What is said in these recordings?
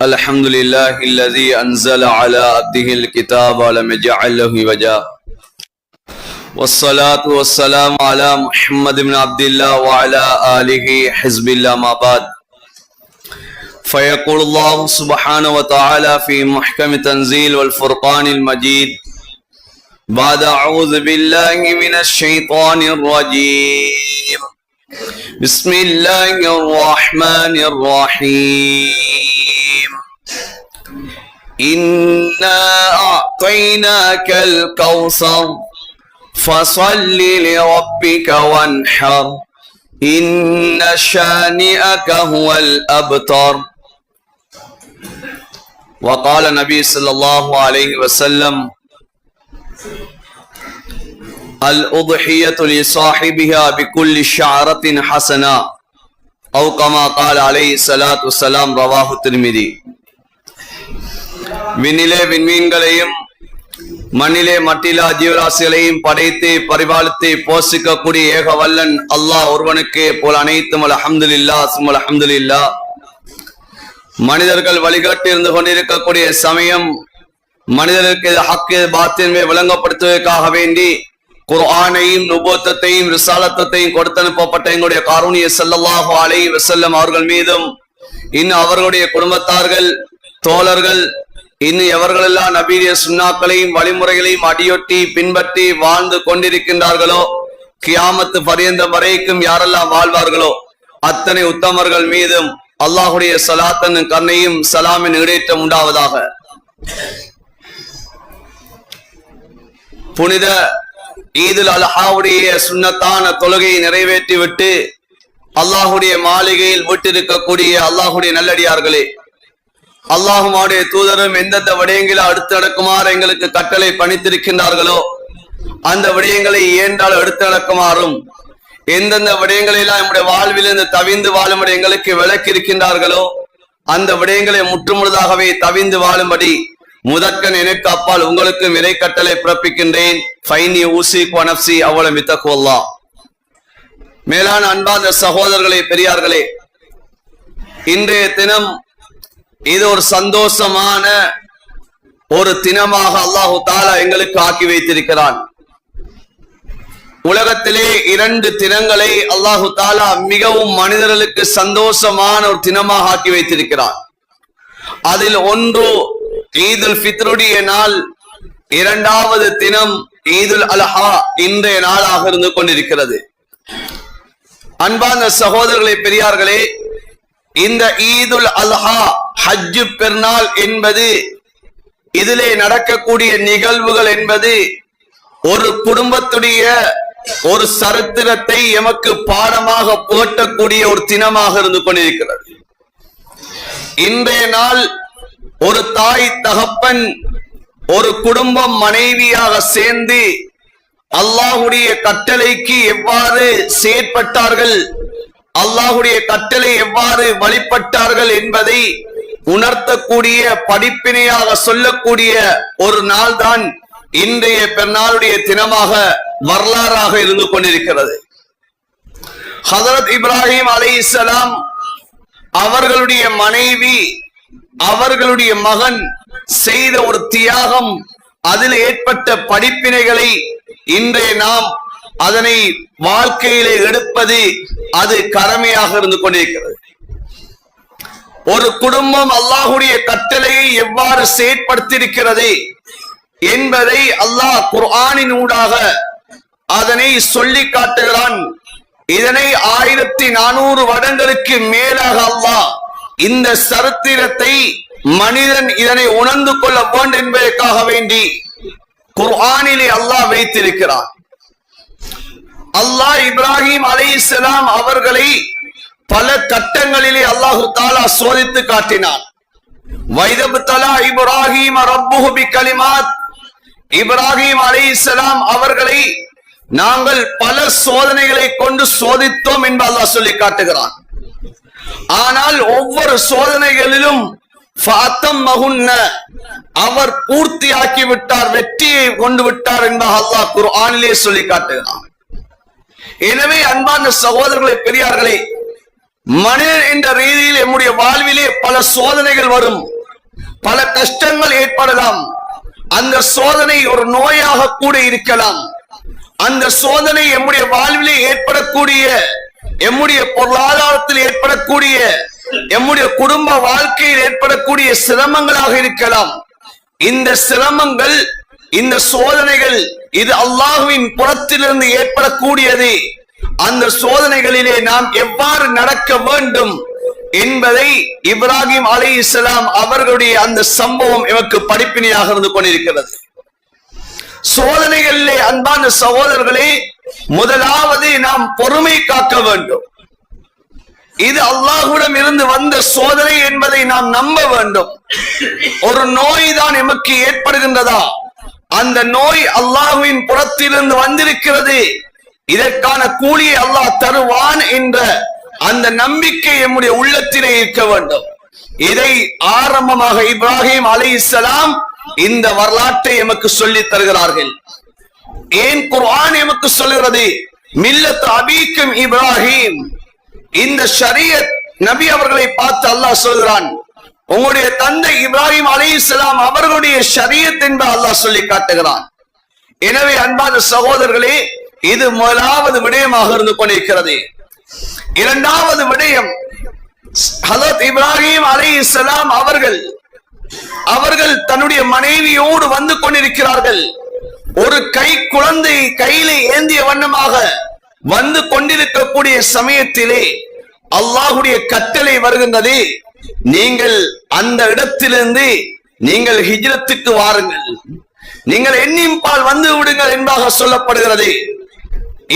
الحمد لله الذي أنزل على عبده الكتاب ولم يجعل له عوجا والصلاة والسلام على محمد بن عبد الله وعلى آله حزب الله ما بعد فيقول الله سبحانه وتعالى في محكم تنزيل والفرقان المجيد بعد أعوذ بالله من الشيطان الرجيم بسم الله الرحمن الرحيم إنا أعطيناك الكوثر فصل لربك وانحر إن شانئك هو الأبتر. وقال النبي صلى الله عليه وسلم الأضحية لصاحبها بكل شعرة حسنة أو كما قال عليه الصلاة والسلام. رواه الترمذي. விண்ணிலே விண்மீன்களையும் மண்ணிலே மட்டிலா ஜீவராசிகளையும் படைத்து பரிபாலித்து போஷிக்கக்கூடிய ஏக வல்லன் அல்லாஹ் ஒருவனுக்கே போல் அனைத்தும் அல்ஹம்துலில்லாஹ் சும்ம அல்ஹம்துலில்லாஹ். மனிதர்கள் வழிகாட்டி இருந்து கொண்டிருக்கக்கூடிய சமயம் மனிதர்களுக்கு ஹக்கு பாத்தின்மை விளங்கப்படுத்துவதற்காக வேண்டி குர்ஆனையும் நுபுவத்தையும் ரிசாலத்தையும் கொடுத்து அனுப்பப்பட்ட எங்களுடைய காரூணிய ஸல்லல்லாஹு அலைஹி வஸல்லம் அவர்கள் மீதும் இன்னும் அவர்களுடைய குடும்பத்தார்கள் தோழர்கள் இன்னும் எவர்களெல்லாம் நபிய சுன்னாக்களையும் வழிமுறைகளையும் அடியொட்டி பின்பற்றி வாழ்ந்து கொண்டிருக்கின்றார்களோ கியாமத்து பரியந்தம் வரைக்கும் யாரெல்லாம் வாழ்வார்களோ அத்தனை உத்தமர்கள் மீதும் அல்லாஹுடைய ஸலாத்தன் கருணையும் சலாமின் இடேற்றம் உண்டாவதாக. புனித ஈதுல் அல்ஹாவுடைய சுன்னத்தான தொழுகையை நிறைவேற்றி விட்டு அல்லாஹுடைய மாளிகையில் விட்டிருக்கக்கூடிய அல்லாஹுடைய நல்லடியார்களே, அல்லாஹுடைய தூதரும் எந்தெந்த விடயங்களை அடுத்து நடக்குமாறு எங்களுக்கு கட்டளை பணித்திருக்கின்றார்களோ அந்த விடயங்களை இயன்றால் எடுத்து நடக்குமாறும் எந்தெந்த விடயங்களை எல்லாம் நம்முடைய வாழ்விலிருந்து தவிந்து வாழும்படி எங்களுக்கு விளக்கி இருக்கின்றார்களோ அந்த விடயங்களை முற்றுமுழுதாகவே தவிந்து வாழும்படி முதற்கன் எனக்கு அப்பால் உங்களுக்கு இறை கட்டளை பிறப்பிக்கின்றேன். ஃபைனி ஊசிக் வனப்சி அவ்வளவு மித்தகுவல்லா. மேலான அன்பார்ந்த சகோதரர்களே, பெரியார்களே, இன்றைய தினம் இது ஒரு சந்தோஷமான ஒரு தினமாக அல்லாஹு தாலா எங்களுக்கு ஆக்கி வைத்திருக்கிறான். உலகத்திலே 2 தினங்களை அல்லாஹு தாலா மிகவும் மனிதர்களுக்கு சந்தோஷமான ஒரு தினமாக ஆக்கி வைத்திருக்கிறான். அதில் ஒன்று ஈதுல் ஃபித்ருடைய நாள், 2வது தினம் ஈதுல் அல்ஹா இன்றைய நாளாக இருந்து கொண்டிருக்கிறது. அன்பார்ந்த சகோதரர்களே, பெரியார்களே, இந்த ஈதுல் அல்ஹா ஹஜ் பெருநாள் என்பது, இதிலே நடக்கக்கூடிய நிகழ்வுகள் என்பது ஒரு குடும்பத்துடைய ஒரு சரித்திரத்தை எமக்கு பாடமாக புகட்டக்கூடிய ஒரு தினமாக இருந்து கொண்டிருக்கிறது. இன்றைய நாள் ஒரு தாய் தகப்பன் ஒரு குடும்பம் மனைவியாக சேர்ந்து அல்லாஹுடைய கட்டளைக்கு எவ்வாறு செயற்பட்டார்கள், அல்லாஹுடைய கட்டளை எவ்வாறு வழிபட்டார்கள் என்பதை உணர்த்தக்கூடிய படிப்பினையாக சொல்லக்கூடிய ஒரு நாள் தான் இன்றைய பெருநாளுடைய தினமாக வரலாறாக இருந்து கொண்டிருக்கிறது. ஹஜரத் இப்ராஹிம் அலைஹிஸ்ஸலாம் அவர்களுடைய மனைவி அவர்களுடைய மகன் செய்த ஒரு தியாகம், அதில் ஏற்பட்ட படிப்பினைகளை இன்றைய நாம் அதனை வாழ்க்கையிலே எடுப்பது அது கடமையாக இருந்து கொண்டிருக்கிறது. ஒரு குடும்பம் அல்லாஹுடைய கட்டளையை எவ்வாறு செயற்படுத்தியிருக்கிறது என்பதை அல்லாஹ் குர்ஆனின் ஊடாக அதனை சொல்லி காட்டுகிறான். இதனை 1400 வருடங்களுக்கு மேலாக அல்லாஹ் இந்த சரித்திரத்தை மனிதன் இதனை உணர்ந்து கொள்ள வேண்டும் என்பதற்காக வேண்டி குர்ஆனிலே அல்லாஹ் வைத்திருக்கிறான். அல்லாஹ் இப்ராஹிம் அலைஹிஸ்ஸலாம் அவர்களை பல கட்டங்களிலே அல்லாஹு தஆலா சோதித்து காட்டினான். வைதப்தலா இப்ராஹிம் ரப்புஹு பிகலிமாத், இப்ராஹிம் அலைஹிஸ்ஸலாம் அவர்களை நாங்கள் பல சோதனைகளை கொண்டு சோதித்தோம் என்று அல்லாஹ் சொல்லி காட்டுகிறான். ஆனால் ஒவ்வொரு சோதனைகளிலும் அவர் பூர்த்தியாக்கி விட்டார், வெற்றியை கொண்டு விட்டார் என்பதாக அல்லாஹ் குர்ஆனிலே சொல்லி காட்டுகிறான். எனவே அன்பான சகோதரர்களே, பெரியார்களே, மனிதன் என்ற ரீதியில் நம்முடைய வாழ்விலே பல சோதனைகள் வரும். பல கஷ்டங்கள் ஏற்படலாம். அந்த சோதனை ஒரு நோயாக கூட இருக்கலாம். அந்த சோதனை எம்முடைய வாழ்விலே ஏற்படக்கூடிய, எம்முடைய பொருளாதாரத்தில் ஏற்படக்கூடிய, எம்முடைய குடும்ப வாழ்க்கையில் ஏற்படக்கூடிய சிரமங்களாக இருக்கலாம். இந்த சிரமங்கள், இந்த சோதனைகள் இது அல்லாஹ்வின் புறத்திலிருந்து ஏற்படக்கூடியது. அந்த சோதனைகளிலே நாம் எவ்வாறு நடக்க வேண்டும் என்பதை இப்ராஹிம் அலைஹிஸ்ஸலாம் அவர்களுடைய அந்த சம்பவம் எமக்கு படிப்பினையாக இருந்து கொண்டிருக்கிறது. சோதனைகளிலே அன்பான சகோதரர்களே, முதலாவது நாம் பொறுமை காக்க வேண்டும். இது அல்லாஹ்விடம் இருந்து வந்த சோதனை என்பதை நாம் நம்ப வேண்டும். ஒரு நோய் தான் எமக்கு ஏற்படுகின்றதா? அந்த நோய் அல்லாஹ்வின் புறத்திலிருந்து வந்திருக்கிறது. இதற்கான கூலியை அல்லாஹ் தருவான் என்ற அந்த நம்பிக்கை நம்முடைய உள்ளத்திலே இருக்க வேண்டும். இதை ஆரம்பமாக இப்ராஹிம் அலைஹிஸ்ஸலாம் இந்த வரலாற்றை எமக்கு சொல்லி தருகிறார்கள். ஏன் குர்ஆன் எமக்கு சொல்கிறது? மில்லத் அபீக்கும் இப்ராஹிம். இந்த ஷரியத் நபி அவர்களை பார்த்து அல்லாஹ் சொல்கிறான், உங்களுடைய தந்தை இப்ராஹிம் அலைஹிஸ்ஸலாம் அவர்களுடைய ஷரியத் என்பதை அல்லாஹ் சொல்லி காட்டுகிறான். எனவே அன்பான சகோதரர்களே, இது முதலாவது விடயமாக இருந்து கொண்டிருக்கிறது. இரண்டாவது விடயம், ஹஜ்ரத் இப்ராஹிம் அலைஹிஸ்ஸலாம் அவர்கள் தன்னுடைய மனைவியோடு வந்து கொண்டிருக்கிறார்கள். ஒரு கை குழந்தை கையிலே ஏந்திய வண்ணமாக வந்து கொண்டிருக்கக்கூடிய சமயத்திலே அல்லாஹ்வுடைய கட்டளை வருகின்றது, நீங்கள் அந்த இடத்திலிருந்து நீங்கள் ஹிஜ்ரத்துக்கு வாருங்கள், நீங்கள் எண்ணின்பால் வந்து விடுங்கள் என்பதாக சொல்லப்படுகிறது.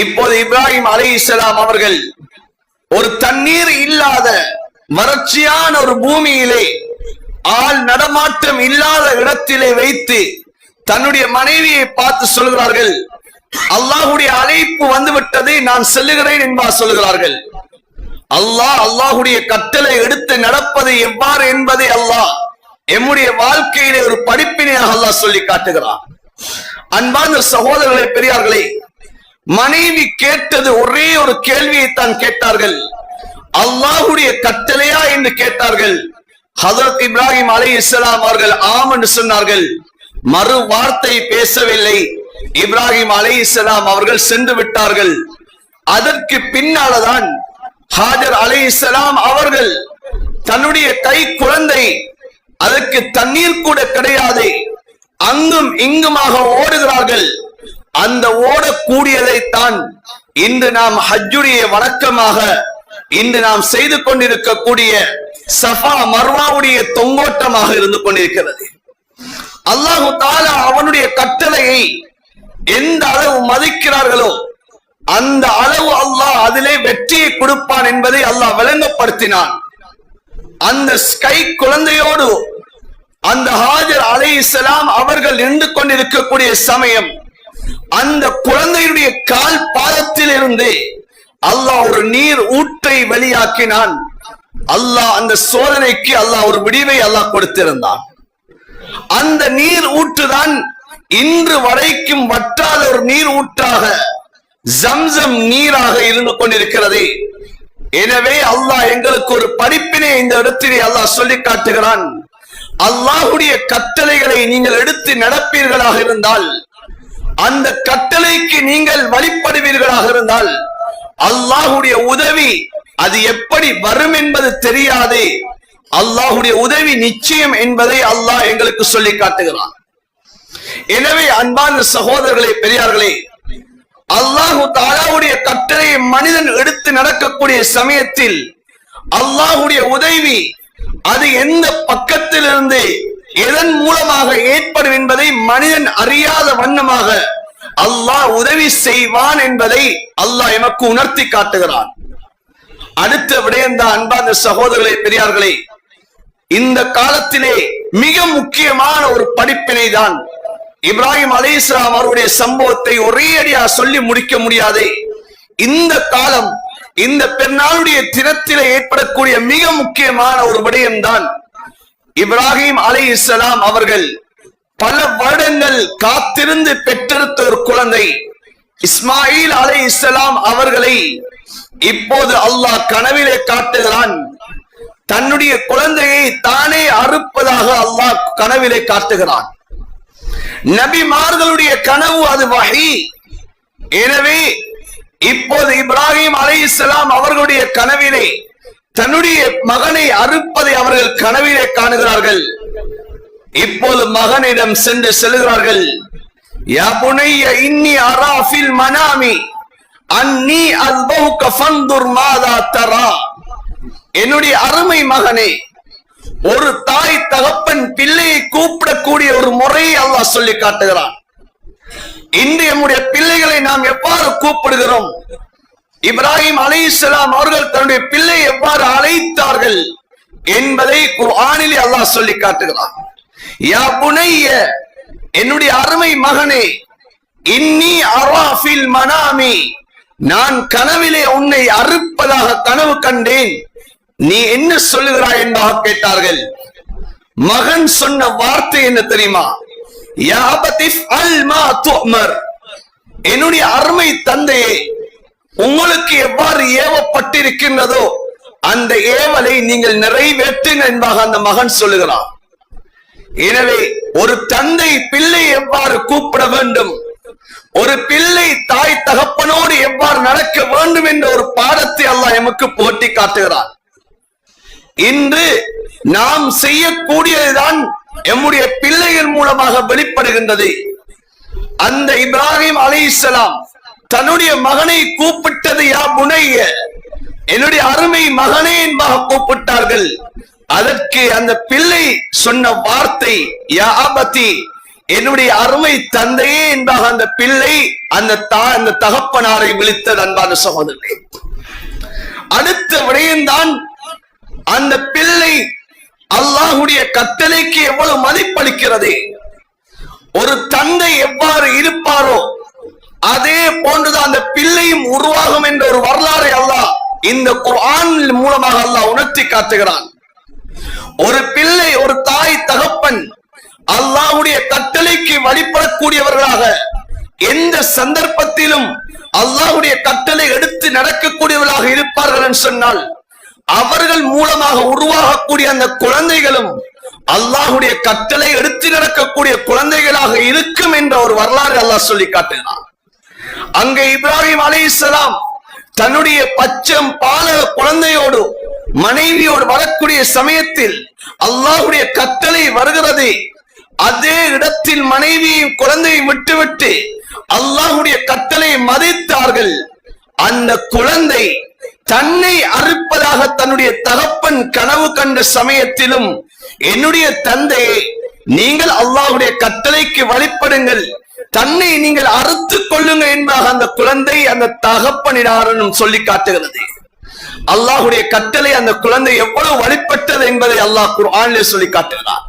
இப்போது இப்ராஹிம் அலைஹிஸ்ஸலாம் அவர்கள் ஒரு தண்ணீர் இல்லாத வறட்சியான ஒரு பூமியிலே, ஆள் நடமாட்டம் இல்லாத இடத்திலே வைத்து தன்னுடைய மனைவியை பார்த்து சொல்கிறார்கள், அல்லாஹ்வுடைய அழைப்பு வந்துவிட்டது, நான் செல்லுகிறேன் என்பதாக சொல்கிறார்கள். அல்லாஹ்வுடைய கட்டளை எடுத்து நடப்பது எவ்வாறு என்பதை அல்லாஹ் எம்முடைய வாழ்க்கையிலே ஒரு படிப்பினையாக அல்லாஹ் சொல்லி காட்டுகிறான். அன்பான சகோதரர்களே, பெரியார்களே, மனைவி கேட்டது ஒரே ஒரு கேள்வியை தான் கேட்டார்கள். அல்லாஹ்வுடைய கட்டளையா என்று கேட்டார்கள். ஹஜ்ரத் இப்ராஹிம் அலைஹிஸ்ஸலாம் அவர்கள் ஆம் என்று சொன்னார்கள். மறு வார்த்தை பேசவில்லை. இப்ராஹிம் அலைஹிஸ்ஸலாம் அவர்கள் சென்று விட்டார்கள். அதற்கு பின்னால்தான் ஹாஜர் அலைஹிஸ்ஸலாம் அவர்கள் தன்னுடைய கை குழந்தை, அதற்கு தண்ணீர் கூட கிடையாது, அங்கும் இங்குமாக ஓடுகிறார்கள். அந்த ஓடக்கூடியதைத்தான் இன்று நாம் ஹஜ்ஜுடைய வணக்கமாக இன்று நாம் செய்து கொண்டிருக்கக்கூடிய சஃபா மர்வாவுடைய தொங்கோட்டமாக இருந்து கொண்டிருக்கிறது. அல்லாஹு தஆலா அவனுடைய கட்டளையை எந்த அளவு மதிக்கிறார்களோ அந்த அளவு அல்லாஹ் அதிலே வெற்றியை கொடுப்பான் என்பதை அல்லாஹ் விளங்கப்படுத்தினான். அந்த கை குழந்தையோடு அந்த ஹாஜர் அலைஹிஸ்ஸலாம் அவர்கள் நின்று கொண்டிருக்கக்கூடிய சமயம், அந்த குழந்தையுடைய கால் பாதத்தில் இருந்து அல்லாஹ் ஒரு நீர் ஊற்றை வெளியாக்கினான். அல்லாஹ் அந்த சோதனைக்கு அல்லாஹ் ஒரு விடிவை அல்லாஹ் கொடுத்திருந்தான். அந்த நீர் ஊற்றுதான் இன்று வரைக்கும் வற்றாத ஒரு நீர் ஊற்றாக ஜம்சம் நீராக இருந்து கொண்டிருக்கிறது. எனவே அல்லாஹ் எங்களுக்கு ஒரு படிப்பினை இந்த இடத்திலே அல்லாஹ் சொல்லி காட்டுகிறான். அல்லாஹ்வுடைய கட்டளைகளை நீங்கள் எடுத்து நடப்பீர்களாக இருந்தால், அந்த கட்டளைக்கு நீங்கள் வழிபடுவீர்களாக இருந்தால், அல்லாஹ்வுடைய உதவி அது எப்படி வரும் என்பது தெரியாது, அல்லாஹ்வுடைய உதவி நிச்சயம் என்பதை அல்லாஹ் எங்களுக்கு சொல்லி காட்டுகிறான். எனவே அன்பான சகோதரர்களே, பெரியார்களே, அல்லாஹு தஆலாவுடைய கட்டளையை மனிதன் எடுத்து நடக்கக்கூடிய சமயத்தில் அல்லாஹ்வுடைய உதவி அது எந்த பக்கத்திலிருந்து எதன் மூலமாக ஏற்படும் என்பதை மனிதன் அறியாத வண்ணமாக அல்லாஹ் உதவி செய்வான் என்பதை அல்லாஹ் எமக்கு உணர்த்தி காட்டுகிறான். அடுத்த விடயம்தான் அன்பான சகோதரர்களே, பெரியார்களே, இந்த காலத்திலே மிக முக்கியமான ஒரு படிப்பினை தான். இப்ராஹிம் அலைஹிஸ்ஸலாம் அவருடைய சம்பவத்தை ஒரே அடியா சொல்லி முடிக்க முடியாது. இந்த காலம், இந்த பெருநாளுடைய தினத்திலே ஏற்படக்கூடிய மிக முக்கியமான ஒரு விடயம்தான், இப்ராஹிம் அலைஹிஸ்ஸலாம் அவர்கள் பல வருடங்கள் காத்திருந்து பெற்றெடுத்த ஒரு குழந்தை இஸ்மாயில் அலைஹிஸ்ஸலாம் அவர்களை இப்போது அல்லாஹ் கனவிலே காட்டுகிறான். தன்னுடைய குழந்தையை தானே அறுப்பதாக அல்லாஹ் அல்லாஹ் கனவிலே காட்டுகிறான். நபிமார்களுடைய கனவு அது வஹி. எனவே இப்போது இப்ராஹிம் அலைஹிஸ்ஸலாம் அவர்களுடைய கனவிலே தன்னுடைய மகனை அறுப்பதை அவர்கள் கனவிலே காணுகிறார்கள். இப்போது மகனிடம் சென்று செல்கிறார்கள். யா புனைய இன்னி அரா ஃபில் மனாமி அன்னி அஸ்பஹுக ஃபன்துர் மாதா தரா. என்னுடைய அருமை மகனே, ஒரு தாய் தகப்பன் பிள்ளையை கூப்பிடக்கூடிய ஒரு முறையை அல்லாஹ் சொல்லி காட்டுகிறான். இன்று நம்முடைய பிள்ளைகளை நாம் எவ்வாறு கூப்பிடுகிறோம்? இப்ராஹிம் அலைஹிஸ்ஸலாம் அவர்கள் தன்னுடைய பிள்ளை எவ்வாறு அழைத்தார்கள் என்பதை குர்ஆனிலே அல்லாஹ் சொல்லி காட்டுகிறான். யா புனைய, என்னுடைய அருமை மகனே, இன்னி அரா ஃபில் மனாமி, நான் கனவிலே உன்னை அறுப்பதாக கனவு கண்டேன், நீ என்ன சொல்லுகிறாய் என்பதாக கேட்டார்கள். மகன் சொன்ன வார்த்தை என்ன தெரியுமா? யா அபதிஃப் அல் மா துஅமர், என்னுடைய அருமை தந்தையே, உங்களுக்கு எவ்வாறு ஏவப்பட்டிருக்கின்றதோ அந்த ஏவலை நீங்கள் நிறைவேற்றுங்கள் என்பதாக அந்த மகன் சொல்லுகிறான். எனவே ஒரு தந்தை பிள்ளை எவ்வாறு கூப்பிட வேண்டும், ஒரு பிள்ளை தாய் தகப்பனோடு எவ்வாறு நடக்க வேண்டும் என்ற ஒரு பாடத்தை அல்லாஹ் எமக்கு போட்டி காட்டுகிறான். இன்று நாம் செய்யக்கூடியதுதான் எம்முடைய பிள்ளைகள் மூலமாக வெளிப்படுகின்றது. அந்த இப்ராஹிம் அலைஹிஸ்ஸலாம் தன்னுடைய மகனை கூப்பிட்டது யா புனைய, என்னுடைய அருமை மகனே என்பதாக கூப்பிட்டார்கள். அதற்கு அந்த பிள்ளை சொன்ன வார்த்தை யா அபதி, என்னுடைய அருமை தந்தையே என்பதாக அந்த பிள்ளை அந்த தகப்பனாரை விழித்தது. அன்பான சகோதரர்களே, அடுத்த விடயம்தான் அந்த பிள்ளை அல்லாஹ்வுடைய கட்டளைக்கு எவ்வளவு மதிப்பளிக்கிறது. ஒரு தந்தை எவ்வாறு இருப்பாரோ அதே போன்றுதான் அந்த பிள்ளையும் உருவாகும் என்ற ஒரு வரலாறை அல்லாஹ் இந்த குர்ஆன் மூலமாக அல்லாஹ் உணர்த்தி காட்டுகிறான். ஒரு பிள்ளை, ஒரு தாய் தகப்பன் அல்லாஹ்வுடைய கட்டளைக்கு வழிபடக்கூடியவர்களாக எந்த சந்தர்ப்பத்திலும் அல்லாஹ்வுடைய கட்டளை எடுத்து நடக்கக்கூடியவர்களாக இருப்பார்கள் என்று சொன்னால் அவர்கள் மூலமாக உருவாகக்கூடிய அந்த குழந்தைகளும் அல்லாஹ்வுடைய கட்டளை எடுத்து நடக்கக்கூடிய குழந்தைகளாக இருக்கும் என்ற ஒரு வரலாறு அல்லாஹ் சொல்லி காட்டுகிறான். அங்கே இப்ராஹிம் அலைஹிஸ்ஸலாம் தன்னுடைய பச்சம் பாலக குழந்தையோடு மனைவியோடு வரக்கூடிய சமயத்தில் அல்லாஹ்வுடைய கட்டளை வருகிறது. அதே இடத்தில் மனைவியும் குழந்தையும் விட்டுவிட்டு அல்லாஹ்வுடைய கட்டளை மதித்தார்கள். அந்த குழந்தை தன்னை அறுப்பதாக தன்னுடைய தகப்பன் கனவு கண்ட சமயத்திலும், என்னுடைய தந்தையே, நீங்கள் அல்லாஹ்வுடைய கட்டளைக்கு வழிபடுங்கள், தன்னை நீங்கள் அறுத்துக் கொள்ளுங்க என்பதாக அந்த குழந்தை அந்த தகப்பனிடம் சொல்லி காட்டுகிறது. அல்லாஹ்வுடைய கட்டளை அந்த குழந்தை எவ்வளவு வழிபட்டது என்பதை அல்லாஹ் குர்ஆனிலே சொல்லி காட்டுகிறார்.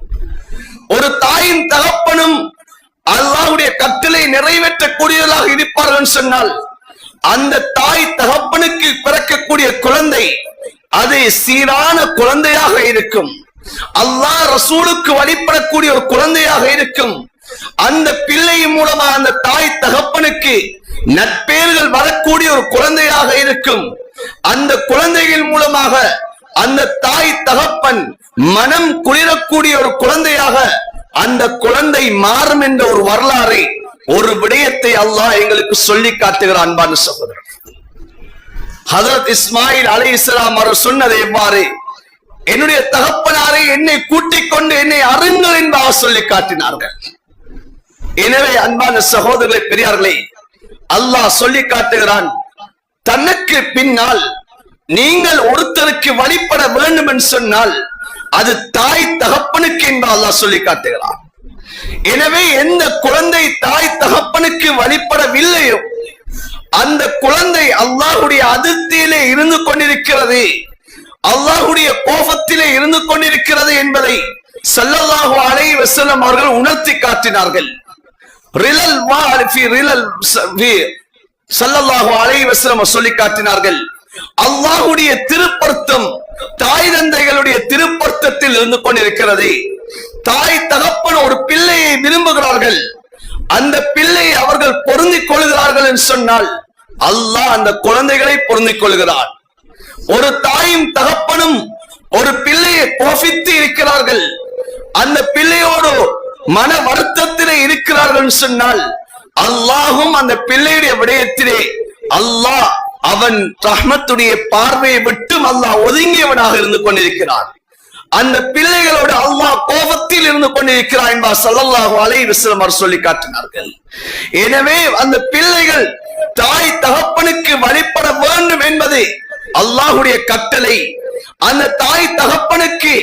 ஒரு தாயின் தகப்பனும் அல்லாஹ்வுடைய கட்டளை நிறைவேற்றக்கூடியவர்களாக இருப்பார்கள் சொன்னால் அந்த தாய் தகப்பனுக்கு பிறக்கக்கூடிய குழந்தை அது சீரான குழந்தையாக இருக்கும். அல்லாஹ் ரசூலுக்கு வழிபடக்கூடிய ஒரு குழந்தையாக இருக்கும். அந்த பிள்ளை மூலமா அந்த தாய் தகப்பனுக்கு நற்பெயர்கள் வரக்கூடிய ஒரு குழந்தையாக இருக்கும். அந்த குழந்தைகள் மூலமாக அந்த தாய் தகப்பன் மனம் குளிரக்கூடிய ஒரு குழந்தையாக அந்த குழந்தை மாறும் என்ற ஒரு வரலாறை, ஒரு விடயத்தை அல்லாஹ் எங்களுக்கு சொல்லி காட்டுகிறான். அன்பான சகோதரர், ஹஜ்ரத் இஸ்மாயில் அலைஹிஸ்ஸலாம் அவர் சொன்னது எவ்வாறு? என்னுடைய தகப்பனாரை என்னை கூட்டிக் கொண்டு என்னை அருங்கள் என்பதாக சொல்லி காட்டினார்கள். எனவே அன்பான சகோதரர்களே, பெரியார்களே, அல்லாஹ் சொல்லி காட்டுகிறான், தனக்கு பின்னால் நீங்கள் ஒருத்தருக்கு வழிபட வேண்டும் என்று சொன்னால் அது தாய் தகப்பனுக்கு என்று அல்லாஹ் சொல்லி காட்டுகிறான். எனவே எந்த குழந்தை தாய் தகப்பனுக்கு வழிபடவில்லையோ அந்த குழந்தை அல்லாஹ்வுடைய அதிர்ச்சியிலே இருந்து கொண்டிருக்கிறது, அல்லாஹ்வுடைய கோபத்திலே இருந்து கொண்டிருக்கிறது என்பதை ஸல்லல்லாஹு அலைஹி வஸல்லம் அவர்கள் உணர்த்தி காட்டினார்கள். ஸல்லல்லாஹு அலைஹி வஸல்லம் சொல்லி காட்டினார்கள், அல்லாஹ்வுடைய திருப்பொருத்தம் தாய் தந்தைகளுடைய திருப்பொருத்தத்தில் இருந்து கொண்டிருக்கிறது. தாய் தகப்பன் ஒரு பிள்ளையை விரும்புகிறார்கள், அந்த பிள்ளையை அவர்கள் பொருந்திக் கொள்கிறார்கள் என்று சொன்னால் அல்லாஹ் அந்த குழந்தைகளை பொருந்திக் கொள்கிறார். ஒரு தாயும் தகப்பனும் ஒரு பிள்ளையை கோபித்து இருக்கிறார்கள், அந்த பிள்ளையோடு மன வருத்தத்திலே இருக்கிறார்கள் சொன்னால் அல்லாஹும் அந்த பிள்ளையுடைய விடயத்திலே அல்லாஹ் அவன் ரஹ்மத்துடைய பார்வையை விட்டும் அல்லாஹ் ஒதுங்கியவனாக இருந்து கொண்டிருக்கிறான். அந்த பிள்ளைகளோடு அல்லாஹ் கோபத்தில் இருந்து கொண்டிருக்கிறான் என்பா ஸல்லல்லாஹு அலைஹி வஸல்லம் சொல்லி காட்டினார்கள். எனவே அந்த பிள்ளைகள் தாய் தகப்பனுக்கு வழிபட வேண்டும் என்பது அல்லாஹுடைய கட்டளை. அந்த தாய் தகப்பனுக்கு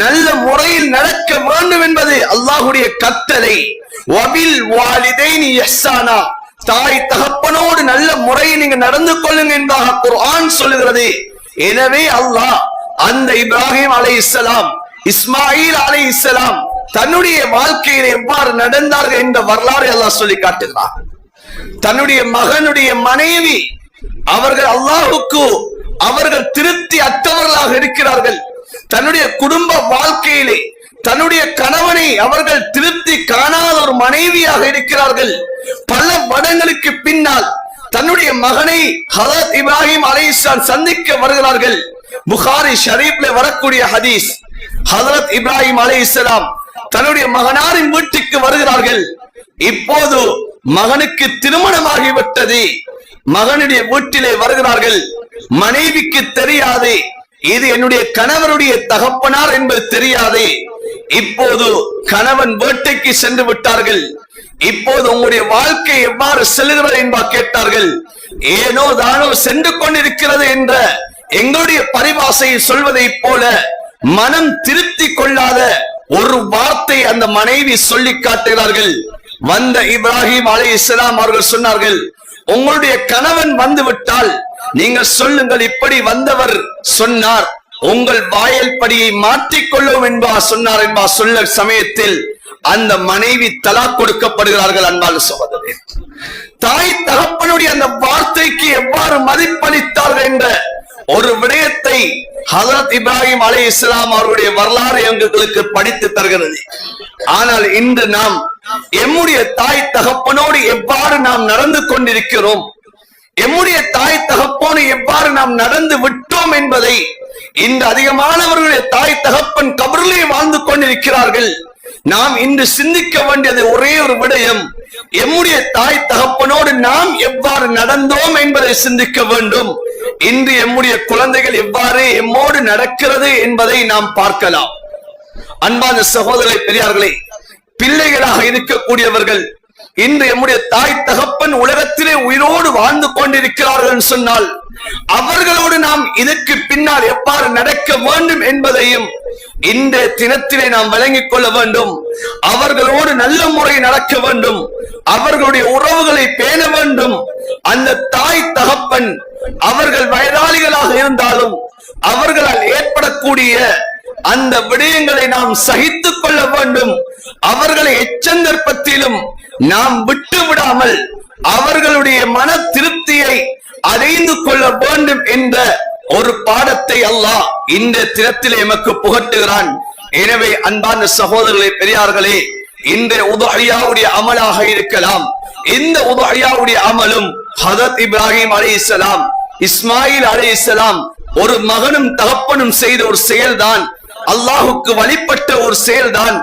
நல்ல முறையில் நடக்க வேண்டும் என்பது அல்லாஹுடைய கட்டளை. வபில் வாலிதைனி இஹ்சானா, தாய் தகப்பனோடு நல்ல முறையில் நீங்க நடந்து கொள்ளுங்க என்பதாக குர்ஆன் சொல்லுகிறது. எனவே அல்லாஹ் அந்த இப்ராஹிம் அலைஹிஸ்ஸலாம், இஸ்மாயில் அலைஹிஸ்ஸலாம் தன்னுடைய வாழ்க்கையில் எவ்வாறு நடந்தார்கள் என்ற வரலாறு அல்லாஹ் சொல்லி காட்டுகிறார். தன்னுடைய மகனுடைய மனைவி அவர்கள் அல்லாஹுக்கு அவர்கள் திருப்தி அற்றவர்களாக இருக்கிறார்கள். தன்னுடைய குடும்ப வாழ்க்கையிலே தன்னுடைய கணவனை அவர்கள் திருப்தி காணாத ஒரு மனைவியாக இருக்கிறார்கள். பல வருடங்களுக்கு பின்னால் தன்னுடைய மகனை ஹஜரத் இப்ராஹிம் அலைஹிஸ்ஸலாம் சந்திக்க வருகிறார்கள். புகாரி ஷரீஃப்ல வரக்கூடிய ஹதீஸ், ஹஜரத் இப்ராஹிம் அலைஹிஸ்ஸலாம் தன்னுடைய மகனாரின் வீட்டுக்கு வருகிறார்கள். இப்போது மகனுக்கு திருமணமாகிவிட்டது. மகனுடைய வீட்டிலே வருகிறார்கள். மனைவிக்கு தெரியாது இது என்னுடைய கணவருடைய தகப்பனார் என்பது தெரியாது. இப்போது கணவன் வேட்டைக்கு சென்று விட்டார்கள். இப்போது உங்களுடைய வாழ்க்கை எவ்வாறு செல்கிறது என்பா கேட்டார்கள். ஏனோ தானோ சென்று கொண்டிருக்கிறது என்ற எங்களுடைய பரிபாசையை சொல்வதை போல மனம் திருப்தி கொள்ளாத ஒரு வார்த்தை அந்த மனைவி சொல்லி காட்டுகிறார்கள். வந்த இப்ராஹிம் அலைஹிஸ்ஸலாம் அவர்கள் சொன்னார்கள், உங்களுடைய கணவன் வந்து விட்டால் நீங்கள் சொல்லுங்கள், இப்படி வந்தவர் சொன்னார், உங்கள் வாயல் படியை மாற்றிக்கொள்ளும் என்பா சொன்னார் என்பா சொல்ல சமயத்தில் அந்த மனைவி தலாக் கொடுக்கப்படுகிறார்கள். அன்பான சகோதரரே, தாய் தகப்பனுடைய அந்த வார்த்தைக்கு எவ்வாறு மதிப்பளித்தார்கள் என்ற ஒரு விடயத்தை ஹஜரத் இப்ராஹிம் அலைஹிஸ்ஸலாம் அவருடைய வரலாறு எங்களுக்கு படித்து தருகிறது. ஆனால் இன்று நாம் எம்முடைய தாய் தகப்பனோடு எவ்வாறு நாம் நடந்து கொண்டிருக்கிறோம், எம்முடைய தாய் தகப்போடு எவ்வாறு நாம் நடந்து விட்டோம் என்பதை இன்று அதிகமானவர்களுடைய தாய் தகப்பன் கபரிலே வாழ்ந்து கொண்டிருக்கிறார்கள். நாம் இன்று சிந்திக்க வேண்டியது ஒரே ஒரு விடயம், எம்முடைய தாய் தகப்பனோடு நாம் எவ்வாறு நடந்தோம் என்பதை சிந்திக்க வேண்டும். இன்று எம்முடைய குழந்தைகள் எவ்வாறு எம்மோடு நடக்கிறது என்பதை நாம் பார்க்கலாம். அன்பான சகோதரர்களே, பெரியார்களே, பிள்ளைகளாக இருக்கக்கூடியவர்கள் இன்று எம்முடைய தாய் தகப்பன் உலகத்திலே உயிரோடு வாழ்ந்து கொண்டிருக்கிறார்கள் சொன்னால் அவர்களோடு நாம் இதற்கு பின்னால் எவ்வாறு நடக்க வேண்டும் என்பதையும் இந்த தினத்திலே நாம் விளங்கிக் கொள்ள வேண்டும். அவர்களோடு நல்ல முறை நடக்க வேண்டும், அவர்களுடைய உறவுகளை பேண வேண்டும். அந்த தாய் தகப்பன் அவர்கள் வயதாளிகளாக இருந்தாலும் அவர்களால் ஏற்படக்கூடிய அந்த விடயங்களை நாம் சகித்துக் கொள்ள வேண்டும். அவர்களை எச்சந்தர்ப்பத்திலும் நாம் விட்டு விடாமல் அவர்களுடைய மன திருப்தியை அடைந்து கொள்ள வேண்டும் என்ற ஒரு பாடத்தை அல்லாஹ் இந்த தினத்திலே எமக்கு புகட்டுகிறான். எனவே அன்பான சகோதரர்களே, பெரியார்களே, இந்த உதுஹியாவுடைய அமலாக இருக்கலாம். இந்த உதுஹியாவுடைய அமலும் ஹஜரத் இப்ராஹிம் அலைஹிஸ்ஸலாம், இஸ்மாயில் அலைஹிஸ்ஸலாம் ஒரு மகனும் தகப்பனும் செய்த ஒரு செயல்தான், அல்லாஹுக்கு வழிபட்ட ஒரு செயல்தான்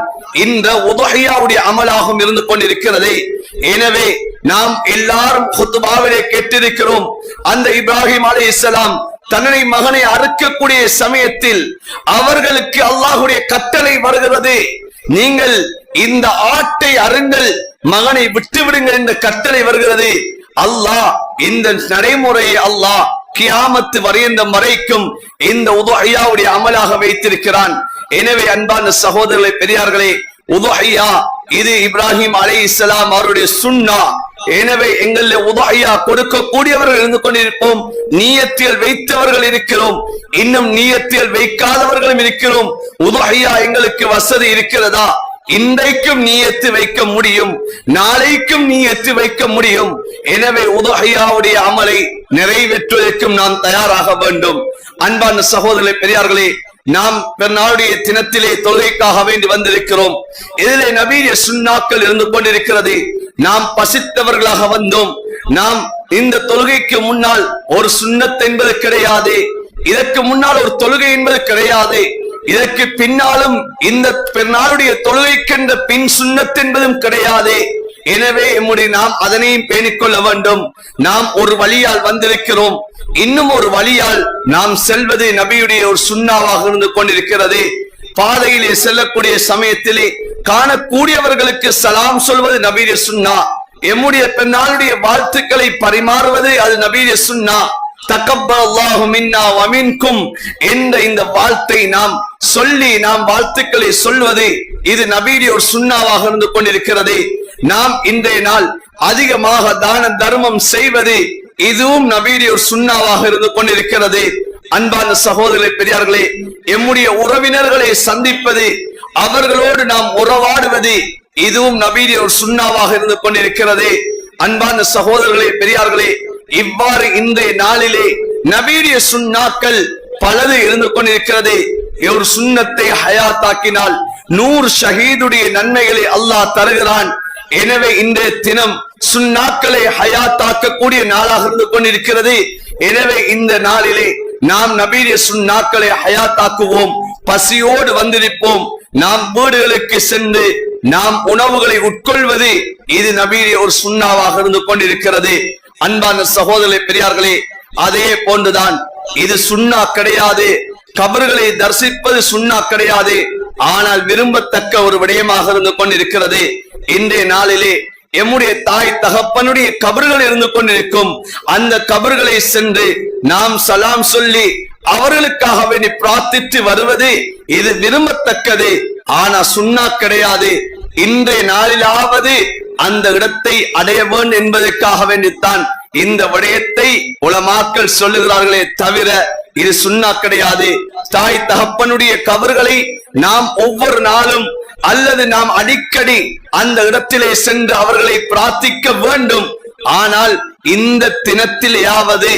இந்த உதுஹியாவுடைய அமலாகவும் இருந்து கொண்டிருக்கிறது. எனவே நாம் எல்லாரும் குத்பாவிலே கேட்டிருக்கிறோம், அந்த இப்ராஹிம் அலைஹிஸ்ஸலாம் தன்னுடைய மகனை அறுக்கக்கூடிய சமயத்தில் அவர்களுக்கு அல்லாஹுடைய கட்டளை வருகிறது, நீங்கள் இந்த ஆட்டை அருங்கள், மகனை விட்டு விடுங்கள் என்ற கட்டளை வருகிறது. அல்லாஹ் இந்த நடைமுறையை அல்லாஹ் கியாமத்து வரையந்த வரைக்கும் இந்த உதுஹியாவுடைய அமலாக வைத்திருக்கிறான். எனவே அன்பான சகோதரர்களே, பெரியார்களே, உதுஹியா இது இப்ராஹிம் அலைஹிஸ்ஸலாம் அவருடைய சுன்னா. எனவே எங்களிலே உதுஹியா கொடுக்கக்கூடியவர்கள் இருந்து கொண்டிருப்போம், நியத்தில் வைத்தவர்கள் இருக்கிறோம், இன்னும் நியத்தில் வைக்காதவர்களும் இருக்கிறோம். உதுஹியா எங்களுக்கு வசதி இருக்கிறதா? இன்றைக்கும் நியத்து வைக்க முடியும், நாளைக்கும் நியத்து வைக்க முடியும். எனவே உதுஹியாவுடைய அமலை நிறைவேற்றுவதற்கும் நாம் தயாராக வேண்டும். அன்பான சகோதரர்களே, பெரியார்களே, நாம் நாளுடைய தினத்திலே தொழுகைக்காக வேண்டி வந்திருக்கிறோம். இதிலே நபீய சுன்னாக்கள் இருந்து கொண்டிருக்கிறது. நாம் பசித்தவர்களாக வந்தோம். நாம் இந்த தொழுகைக்கு முன்னால் ஒரு சுன்னத் என்பது கிடையாது, இதற்கு முன்னால் ஒரு தொழுகை என்பது கிடையாது. இதற்கு பின்னாலும் இந்த பெருநாளுடைய தொழுகைக்கென்ற பின் சுன்னத் என்பதும் கிடையாது. எனவே நாம் அதனையும் பேணிக்கொள்ள வேண்டும். நாம் ஒரு வழியால் வந்திருக்கிறோம், இன்னும் ஒரு வழியால் நாம் செல்வது நபியுடைய ஒரு சுன்னாவாக இருந்து கொண்டிருக்கிறது. பாதையிலே செல்லக்கூடிய சமயத்திலே காணக்கூடியவர்களுக்கு சலாம் சொல்வது நபியுடைய சுன்னா. எம்முடைய பெருநாளுடைய வாழ்த்துக்களை பரிமாறுவது அது நபியுடைய சுன்னா. தக்கப்பல்லாஹு மின்னா வ மின்கும் என்ற இந்த வாழ்த்தை நாம் சொல்லி நாம் வாழ்த்துக்களை சொல்வது இது நபியுடைய ஒரு சுன்னாவாக இருந்து கொண்டிருக்கிறது. நாம் இன்றைய நாள் அதிகமாக தான தர்மம் செய்வது இதுவும் நபியுடைய ஒரு சுன்னாவாக இருந்து கொண்டிருக்கிறது. அன்பான சகோதரர்களே, பெரியார்களே, எம்முடைய உறவினர்களை சந்திப்பது, அவர்களோடு நாம் உறவாடுவது இதுவும் நபியுடைய ஒரு சுன்னாவாக இருந்து கொண்டிருக்கிறது. அன்பான சகோதரர்களே, பெரியார்களே, இவ்வாறு இன்றைய நாளிலே நபியுடைய சுன்னாக்கள் பலது இருந்து கொண்டிருக்கிறது. ஒரு சுன்னத்தை ஹயாத்தாக்கினால் 100 ஷஹீதுடைய நன்மைகளை அல்லாஹ் தருகிறான். எனவே இன்றைய தினம் சுன்னாக்களை ஹயாத்தாக்கக்கூடிய நாளாக இருந்து கொண்டிருக்கிறது. எனவே இந்த நாளிலே நாம் நபியுடைய சுன்னாக்களை ஹயாத்தாக்குவோம். பசியோடு வந்திருப்போம். நாம் வீடுகளுக்கு சென்று நாம் உணவுகளை உட்கொள்வது இது நபியுடைய ஒரு சுன்னாவாக இருந்து கொண்டிருக்கிறது. அன்பான சகோதரர்களே, பெரியார்களே, அதே போன்றுதான் இது சுன்னா கிடையாது. கபர்களை தரிசிப்பது சுன்னா கிடையாது, ஆனால் விரும்பத்தக்க ஒரு விடயமாக இருந்து கொண்டிருக்கிறது. இன்றைய நாளிலே எம்முடைய தாய் தகப்பனுடைய கபர்கள் இருந்து கொண்டிருக்கும். அந்த கபர்களை சென்று நாம் சலாம் சொல்லி அவர்களுக்காக வேண்டி பிரார்த்தித்து வருவது இது விரும்பத்தக்கது, ஆனா சுன்னா கிடையாது. இன்றைய நாளிலாவது அந்த இடத்தை அடைய வேண்டும் என்பதற்காக வேண்டித்தான் இந்த விடயத்தை உலமாக்கள் சொல்லுகிறார்களே தவிர இது சுன்னா கிடையாது. தாய் தகப்பனுடைய கபர்களை நாம் ஒவ்வொரு நாளும் அல்லது நாம் அடிக்கடி அந்த இடத்திலே சென்று அவர்களை பிரார்த்திக்க வேண்டும். ஆனால் இந்த தினத்திலேயாவது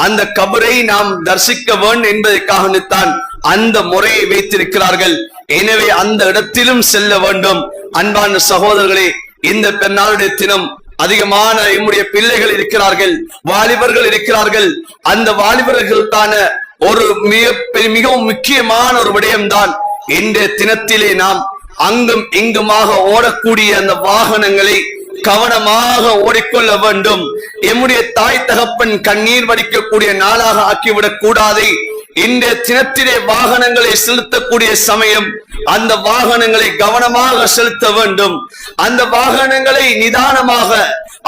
அந்த கபரை நாம் தரிசிக்க வேண்டும் என்பதற்காகத்தான் அந்த முறையை வைத்திருக்கிறார்கள். எனவே அந்த இடத்திலும் செல்ல வேண்டும். அன்பான சகோதரர்களே, இந்த பெருநாளுடைய தினம் அதிகமான நம்முடைய பிள்ளைகள் இருக்கிறார்கள், வாலிபர்கள் இருக்கிறார்கள். அந்த வாலிபர்களுக்கான ஒரு மிகவும் முக்கியமான ஒரு விடயம்தான் இந்த தினத்திலே நாம் அங்கும் இங்குமாக ஓடக்கூடிய அந்த வாகனங்களை கவனமாக ஓடிக்கொள்ள வேண்டும். எம்முடைய தாய் தகப்பன் கண்ணீர் வடிக்கக்கூடிய நாளாக ஆக்கிவிடக் கூடாது. இந்த தினத்திலே வாகனங்களை செலுத்தக்கூடிய சமயம் அந்த வாகனங்களை கவனமாக செலுத்த வேண்டும். அந்த வாகனங்களை நிதானமாக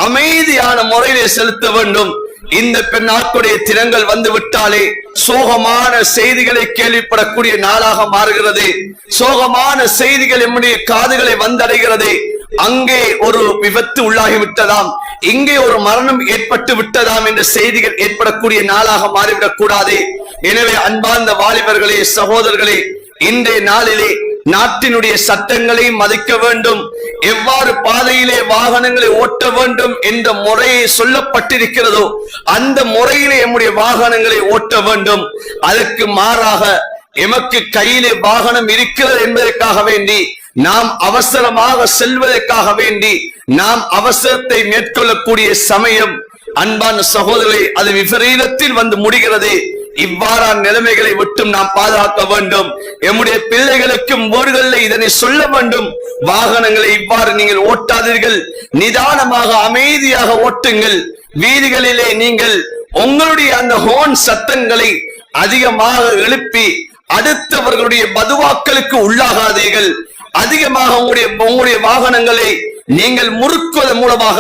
அமைதியான முறையிலே செலுத்த வேண்டும். இந்த பெண்ணாக்குடைய தினங்கள் வந்து விட்டாலே சோகமான செய்திகளை கேள்விப்படக்கூடிய நாளாக மாறுகிறது. சோகமான செய்திகள் நம்முடைய காதுகளை வந்தடைகிறது. அங்கே ஒரு விபத்து உள்ளாகி விட்டதாம், இங்கே ஒரு மரணம் ஏற்பட்டு விட்டதாம் என்ற செய்திகள் ஏற்படக்கூடிய நாளாக மாறிவிடக் கூடாது. எனவே அன்பார்ந்த வாலிபர்களே, சகோதரர்களே, இன்றைய நாளிலே நாட்டினுடைய சட்டங்களை மதிக்க வேண்டும். எவ்வாறு பாதையிலே வாகனங்களை ஓட்ட வேண்டும் என்ற முறையை சொல்லப்பட்டிருக்கிறதோ அந்த முறையிலே நம்முடைய வாகனங்களை ஓட்ட வேண்டும். அதற்கு மாறாக எமக்கு கையிலே வாகனம் இருக்கிறது என்பதற்காக வேண்டி நாம் அவசரமாக செல்வதற்காக வேண்டி நாம் அவசரத்தை மேற்கொள்ளக்கூடிய சமயம் அன்பான சகோதரரை அது விபரீதத்தில் வந்து முடிகிறது. இவ்வாறான நிலைமைகளை விட்டும் நாம் பாதுகாக்க வேண்டும். எம்முடைய பிள்ளைகளுக்கும் வீடுகளில் இதனை சொல்ல வேண்டும். வாகனங்களை இவ்வாறு நீங்கள் ஓட்டாதீர்கள், நிதானமாக அமைதியாக ஓட்டுங்கள். வீதிகளிலே நீங்கள் உங்களுடைய அந்த ஹோன் சத்தங்களை அதிகமாக எழுப்பி அடுத்தவர்களுடைய பதுவாக்களுக்கு உள்ளாகாதீர்கள். அதிகமாக உங்களுடைய வாகனங்களை நீங்கள் முறுக்குவதன் மூலமாக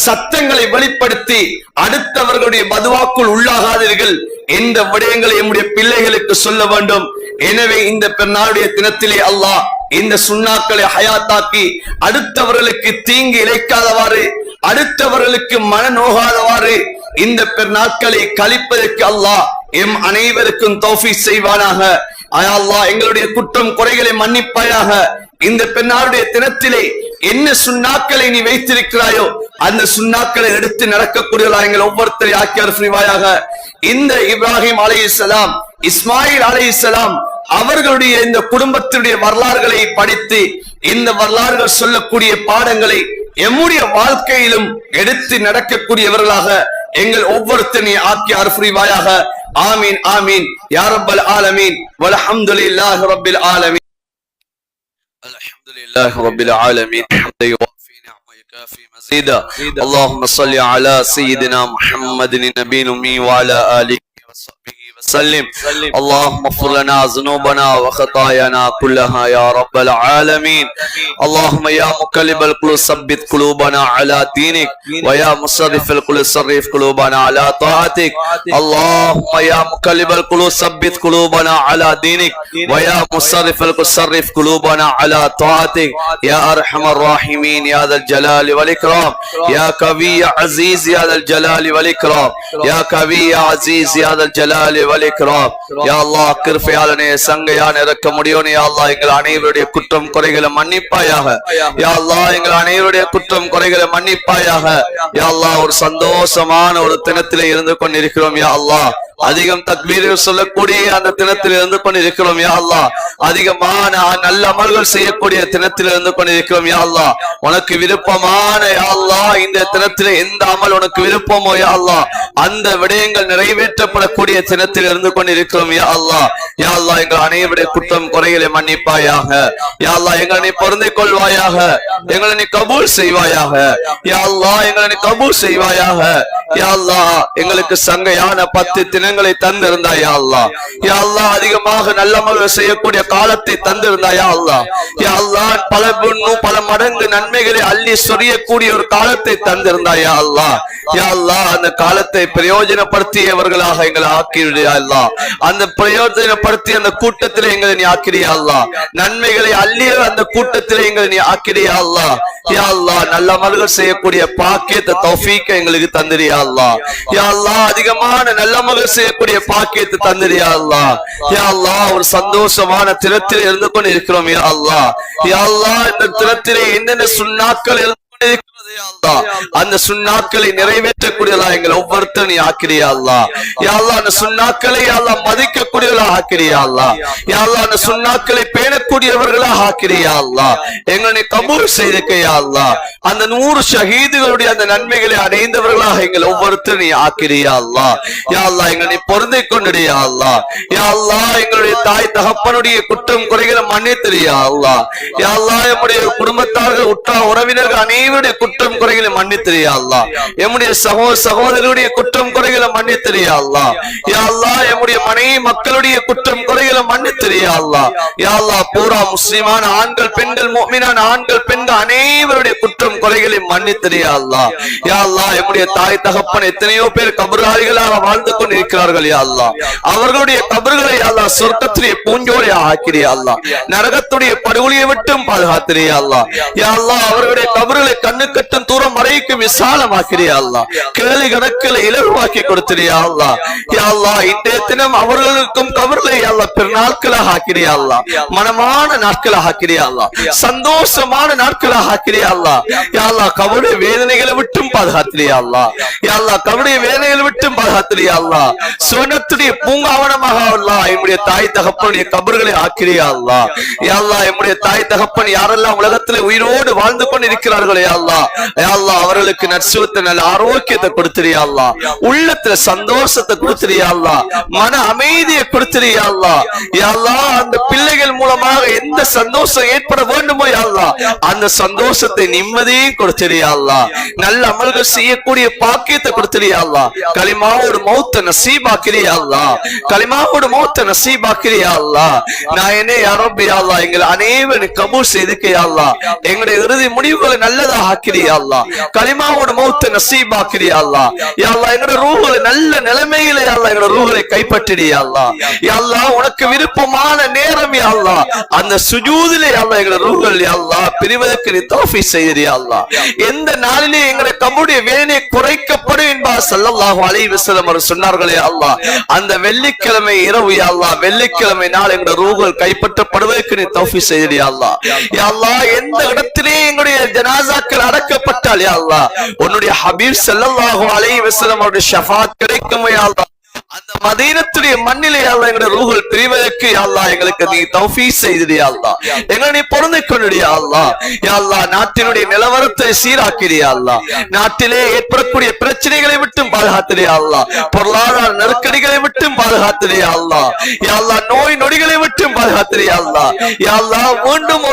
சத்தங்களை வெளிப்படுத்தி அடுத்தவர்களுடைய பதுவாக்குள் உள்ளாகாதீர்கள் என்ற விடயங்களை நம்முடைய பிள்ளைகளுக்கு சொல்ல வேண்டும். எனவே இந்த பெருநாளுடைய தினத்திலே அல்லாஹ் இந்த சுன்னாக்களை ஹயாத்தாக்கி அடுத்தவர்களுக்கு தீங்கு இழைக்காதவாறு, அடுத்தவர்களுக்கு மன நோகாதவாறு இந்த பெருநாட்களை கழிப்பதற்கு அல்லாஹ் எம் அனைவருக்கும் தௌஃபீக் செய்வானாக. அல்லாஹ் எங்களுடைய குற்றம் குறைகளை மன்னிப்பாயாக. இந்த பெருநாளுடைய தினத்திலே என்ன சுன்னாக்களை நீ வைத்திருக்கிறாயோ அந்த சுன்னாக்களை எடுத்து நடக்கக்கூடியவர்களாக எங்கள் ஒவ்வொருத்தரை ஆக்கி அருள்வாயாக. இந்த இப்ராஹிம் அலைஹிஸ்ஸலாம், இஸ்மாயில் அலைஹிஸ்ஸலாம் அவர்களுடைய இந்த குடும்பத்தினுடைய வரலாறுகளை படித்து இந்த வரலாறுகள் சொல்லக்கூடிய பாடங்களை எம்முடைய வாழ்க்கையிலும் எடுத்து நடக்கக்கூடியவர்களாக எங்கள் ஒவ்வொருத்தனை ஆக்கி அருள்வாயாக. ஆமீன் ஆமீன் யா ரப்பல் ஆலமீன் வல்ஹம்துலில்லாஹி ரப்பில் ஆலமீன். الحمدلله رب العالمين حمدا يوافي نعمه يكافي مزيدا. اللهم صل على سيدنا محمد النبي الأمي وعلى آله وصحبه وسلم. اللهم اغفر لنا ذنوبنا وخطايانا كلها يا رب العالمين. اللهم يا مقلب القلوب ثبت قلوبنا على دينك ويا مصرف القلوب صرف قلوبنا على طاعتك. اللهم يا مقلب القلوب ثبت قلوبنا على دينك ويا مصرف القلوب صرف قلوبنا على طاعتك يا ارحم الراحمين يا ذا الجلال والاكرام يا قوي يا عزيز يا ذا الجلال والاكرام يا قوي يا عزيز يا ذا الجلال والاكرام. يا الله கிருபையாளனே சங்கையான இரக்கமுடையோனே யா அல்லாஹ் எங்கள் அனைவருடைய குற்றம் குறைகளை மன்னிப்பாயாக. யா அல்லாஹ் எங்கள் அனைவருடைய குற்றம் குறைகளை மன்னிப்பாயாக. யா அல்லாஹ் ஒரு சந்தோஷமான ஒரு தினத்திலே இருந்து கொண்டிருக்கிறோம். யா அல்லாஹ் அதிகம் தக்பீர்கள் சொல்லக்கூடிய அந்த தினத்தில் இருந்து கொண்டிருக்கிறோம். யா அல்லாஹ் அதிகமான நல்ல அமல்கள் செய்யக்கூடிய தினத்தில் இருந்து கொண்டிருக்கிறோம். யா அல்லாஹ் உனக்கு விருப்பமான யா அல்லாஹ் இந்த தினத்தில் எந்த அமல் உனக்கு விருப்பமோ யா அல்லாஹ் அந்த விடயங்கள் நிறைவேற்றப்படக்கூடிய தினத்தில் இருந்து கொண்டிருக்கிறோம். யா அல்லாஹ் யா அல்லாஹ் எங்கள் அனைவருடைய குற்றம் குறைகளை மன்னிப்பாயாக. யா அல்லாஹ் எங்களை நீ பொருந்திக் கொள்வாயாக. எங்களை நீ கபூல் செய்வாயாக. யா அல்லாஹ் எங்களை நீ கபூல் செய்வாயாக. யா அல்லாஹ் எங்களுக்கு சங்கையான 10 தினங்களை தந்திருந்தாய். யா அல்லாஹ் யா அல்லாஹ் அதிகமாக நல்ல அமல்கள் செய்யக்கூடிய காலத்தை தந்திருந்தாய். யா அல்லாஹ் யா அல்லாஹ் பல மடங்கு நன்மைகளை அள்ளி சொரியக்கூடிய ஒரு காலத்தை தந்திருந்தாய். யா அல்லாஹ் யா அல்லாஹ் அந்த காலத்தை பிரயோஜனப்படுத்தியவர்களாக எங்களை ஆக்கிவிடு. அல்லாஹ் அந்த பிரயோஜனப்படுத்தி அந்த கூட்டத்தில் எங்களை நீ ஆக்கிறிய. அல்லாஹ் நன்மைகளை அள்ளிய அந்த கூட்டத்தில் எங்களை நீ ஆக்கிறிய. அல்லாஹ் யா அல்லாஹ் நல்ல அமல்கள் செய்யக்கூடிய பாக்கியத்தை தௌஃபீக் எங்களுக்கு தந்திரியா. அல்லாஹ் யா அல்லாஹ் அதிகமான நல்ல அமல்கள் செய்யக்கூடிய பாக்கியத்தை தந்திரியா. அல்லாஹ் யா அல்லாஹ் ஒரு சந்தோஷமான தினத்தில் இருந்து கொண்டு இருக்கிறோம். யா அல்லாஹ் யா அல்லாஹ் இந்த தினத்திலே என்னென்ன சுன்னாக்கள் அந்த சுன்னாக்களை நிறைவேற்றக்கூடியதா எங்களை ஒவ்வொருத்தரும் நீ ஆக்கிறியா. அல்லாஹ் யா அல்லாஹ் அந்த சுன்னாக்களை அல்லாஹ் மதிக்கக்கூடியவர்களா ஆக்கிறியா. அல்லாஹ் யா அல்லாஹ் அந்த சுன்னாக்களை பேணக்கூடியவர்களா ஆக்கிறியா. அல்லாஹ் எங்களை கபூல் செய்திருக்கையா. அல்லாஹ் அந்த 100 ஷஹீதுகளுடைய அந்த நன்மைகளை அடைந்தவர்களாக எங்களை ஒவ்வொருத்தரும் நீ ஆக்கிறியா. அல்லாஹ் யா அல்லாஹ் எங்களை நீ பொருந்திக் கொண்டியா. அல்லாஹ் யா அல்லாஹ் எங்களுடைய தாய் தகப்பனுடைய குற்றம் குறைகளை மன்னித்திரியா. அல்லாஹ் யா அல்லாஹ் நம்முடைய குடும்பத்தார்கள் உற்றார் உறவினர்கள் அனைவருடைய குற்றம் குறைகளை மன்னித்திரியா. அல்லாஹ் எம்முடைய சகோதரருடைய குற்றம் குறைகளை மன்னித்திரியா. அல்லாஹ் யா அல்லாஹ் எம்முடைய மனைவி மக்களுடைய குற்றம் குறைகளை மன்னித்திரியா. அல்லாஹ் யா அல்லாஹ் பூரா முஸ்லிமான ஆண்கள் பெண்கள் முஃமினான ஆண்கள் பெண்கள் அனைவருடைய குற்றம் குறைகளை மன்னித்திரியா. அல்லாஹ் யா அல்லாஹ் எம்முடைய தாய் தகப்பன் எத்தனையோ பேர் கபர்தாரிகளாக வாழ்ந்து கொண்டிருக்கிறார்கள். யா அல்லாஹ் அவர்களுடைய கபர்களை அல்லாஹ் சொர்க்கத்திலே பூஞ்சோலை ஆக்கிறியா. அல்லாஹ் நரகத்துடைய படுகொலியை விட்டும் பாதுகாத்திரியா. அல்லாஹ் யா அல்லாஹ் அவர்களுடைய கபர்களை கண்ணு கட்டும் தூரம் வரைக்கும் விசாலமாக்கிறியா. அல்லாஹ் கேள்வி கணக்கில் இலகுவாக்கி கொடுத்திரியா. அல்லாஹ் யா அல்லாஹ் இன்றைய தினம் அவர்களுக்கும் கபர்களை அல்லாஹ் பெருநாட்களாக ஆக்கிறியா. அல்லாஹ் மனமான நாட்களாக ஆக்கிறியா. அல்லாஹ் சந்தோஷமான நாட்களாக ஆக்கிறியா. அல்லாஹ் யா அல்லாஹ் கபருடைய வேதனைகளை விட்டும் பாதுகாத்திரியா. அல்லாஹ் யா அல்லாஹ் கபருடைய வேதனைகளை விட்டும் பாதுகாத்திரியா. அல்லாஹ் சுவனத்துடைய பூங்காவனமாக அல்லாஹ் என்னுடைய தாய் தகப்பனுடைய கபர்களை ஆக்கிறியா. அல்லாஹ் யா அல்லாஹ் என்னுடைய தாய் தகப்பன் யாரெல்லாம் உலகத்தில் உயிரோடு வாழ்ந்து கொண்டிருக்கிறார்களே அல்லாஹ் யா அல்லாஹ் அவர்களுக்கு நற்சுவத்தை நல்ல ஆரோக்கியத்தை கொடுத்திரியா. அல்லாஹ் உள்ளத்துல சந்தோஷத்தை கொடுத்திரியா. அல்லாஹ் மன அமைதியை கொடுத்திரியா. அல்லாஹ் யா அல்லாஹ் அந்த பிள்ளைகள் மூலமாக எந்த சந்தோஷம் ஏற்பட வேண்டுமோ யா அல்லாஹ் அந்த சந்தோஷத்தை நிம்மதியும் கொடுத்திரியா. அல்லாஹ் நல்ல அமல்கள் செய்யக்கூடிய பாக்கியத்தை கொடுத்திரியா. அல்லாஹ் கலிமாவோட மௌத்த நசீபாக்கிறியா. அல்லாஹ் கலிமாவோட மௌத்த நசீபாக்கிறியா. அல்லாஹ் நான் என்ன யா ரப்பி யா அல்லாஹ் எங்கள் அனைவரும் கபூல் செய்துக்கையா. அல்லாஹ் எங்களுடைய இறுதி முடிவுகளை நல்லதா ஆக்கிறியா. அல்லாஹ் கலிமாவோட மௌத்த நசீபாக்கிறியா. அல்லாஹ் யா அல்லாஹ் எங்களுடைய ரூஹ்களை நல்ல நிலைமையிலே யா அல்லாஹ் எங்களுடைய ரூஹ்களை கைப்பற்றிடியா. அல்லாஹ் யா அல்லாஹ் உனக்கு விருப்பமான நேரம் யா அல்லாஹ் அந்த சுஜூதிலே யா அல்லாஹ் எங்களுடைய ரூஹ்கள் யா அல்லாஹ் பிரிவதற்கு நீ தௌஃபீக் செய்தியா. அல்லாஹ் எந்த நாளிலே எங்களுடைய கபருடைய வேதனை குறைக்கப்படும் என்பார் ஸல்லல்லாஹு அலைஹி வஸல்லம் அவர்கள் சொன்னார்களே. அல்லாஹ் அந்த வெள்ளிக்கிழமை இரவு யா அல்லாஹ் வெள்ளிக்கிழமை நாள் எங்களுடைய ரூஹ்கள் கைப்பற்றப்படுவதற்கு நீ தௌஃபீக் செய்தியா. அல்லாஹ் யா அல்லாஹ் எந்த இடத்திலே எங்களுடைய ஜனாசாக்கள் அடக்கப்பட்டால் யா அல்லாஹ் உன்னுடைய ஹபீப் ஸல்லல்லாஹு அலைஹி வஸல்லம் அவருடைய ஷஃபாத் கிடைக்கும் யா அல்லாஹ் அந்த மதீனத்துடைய மண்ணிலே அல்லாஹ் எங்களுடைய ரூஹுல் பிரிவதற்கு அல்லாஹ் எங்களுக்கு நீ தௌஃபீக் செய்திடு யா அல்லாஹ். எங்களை நீ பொருந்திக் கொண்டு யா அல்லாஹ். யா அல்லாஹ் நாட்டினுடைய நிலவரத்தை சீராக்கிடு யா அல்லாஹ். நாட்டிலே ஏற்படக்கூடிய பிரச்சனைகளை விட்டும் பாதுகாத்திடு யா அல்லாஹ். பொருளாதார நெருக்கடிகளை விட்டும் பாதுகாத்திடு யா அல்லாஹ். யா அல்லாஹ் நோய் நொடிகளை விட்டும் பாதுகாத்திடு யா அல்லாஹ். யா அல்லாஹ் மீண்டும்